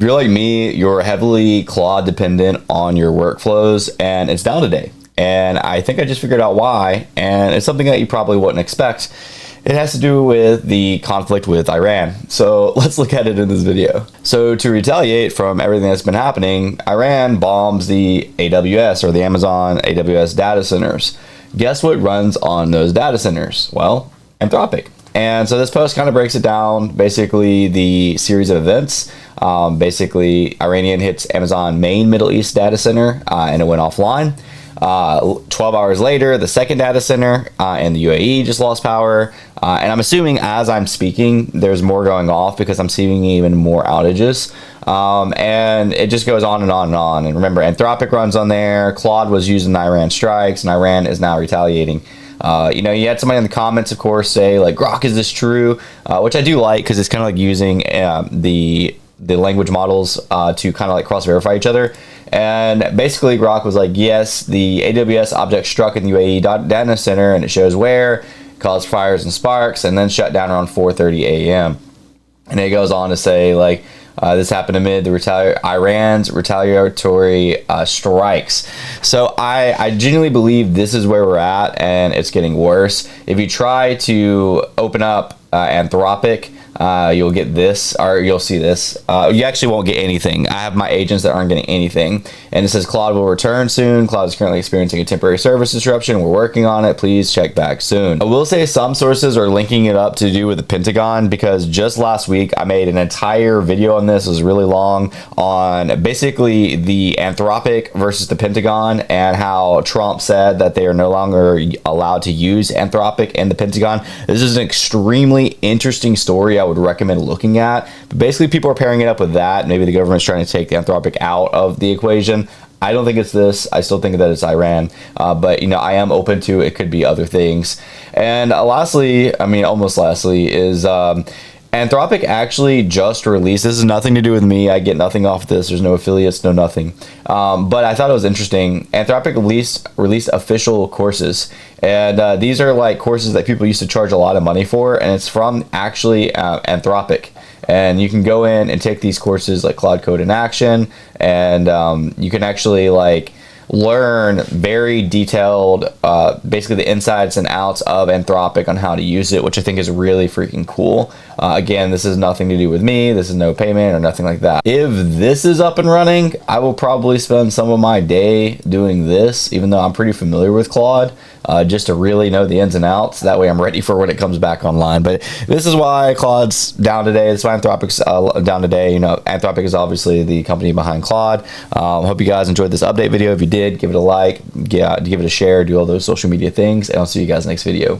If you're like me, you're heavily Claude dependent on your workflows, and it's down today. And I think I just figured out why, and it's something that you probably wouldn't expect. It has to do with the conflict with Iran. So let's look at it in this video. So to retaliate from everything that's been happening, Iran bombs the AWS, or the Amazon AWS data centers. Guess what runs on those data centers? Well, Anthropic. And so this post kind of breaks it down, basically the series of events. Basically, Iranian hits Amazon main Middle East data center and it went offline. 12 hours later, the second data center in the UAE just lost power. And I'm assuming as I'm speaking, there's more going off because I'm seeing even more outages. And it just goes on and on and on. And remember, Anthropic runs on there. Claude was using Iran strikes, and Iran is now retaliating. You know, you had somebody in the comments, of course, say like, "Grok, is this true?" Which I do like, because it's kind of like using the language models to kind of like cross-verify each other. And basically, Grok was like, "Yes, the AWS object struck in the UAE data center, and it shows where, caused fires and sparks, and then shut down around 4:30 a.m." And it goes on to say like, this happened amid the Iran's retaliatory strikes. So I genuinely believe this is where we're at, and it's getting worse. If you try to open up Anthropic, you'll get this, or you'll see this. You actually won't get anything. I have my agents that aren't getting anything. And it says Claude will return soon. Claude is currently experiencing a temporary service disruption. We're working on it. Please check back soon. I will say some sources are linking it up to do with the Pentagon, because just last week I made an entire video on this. It was really long, on basically the Anthropic versus the Pentagon, and how Trump said that they are no longer allowed to use Anthropic and the Pentagon. This is an extremely interesting story I would recommend looking at. But basically, people are pairing it up with that. Maybe the government's trying to take the Anthropic out of the equation. I don't think it's this. I still think that it's Iran. But, you know, I am open to it could be other things. And lastly, I mean, almost lastly, is Anthropic actually just released, this has nothing to do with me, I get nothing off this, there's no affiliates, no nothing, but I thought it was interesting. Anthropic released official courses, and these are like courses that people used to charge a lot of money for, and it's from actually Anthropic. And you can go in and take these courses like Cloud Code in Action, and you can actually like learn very detailed, basically the insides and outs of Anthropic on how to use it, which I think is really freaking cool. Again, this is nothing to do with me. This is no payment or nothing like that. If this is up and running, I will probably spend some of my day doing this, even though I'm pretty familiar with Claude, just to really know the ins and outs. That way I'm ready for when it comes back online. But this is why Claude's down today. That's why Anthropic's down today. You know, Anthropic is obviously the company behind Claude. Hope you guys enjoyed this update video. If you did, give it a like, give it a share, do all those social media things, and I'll see you guys next video.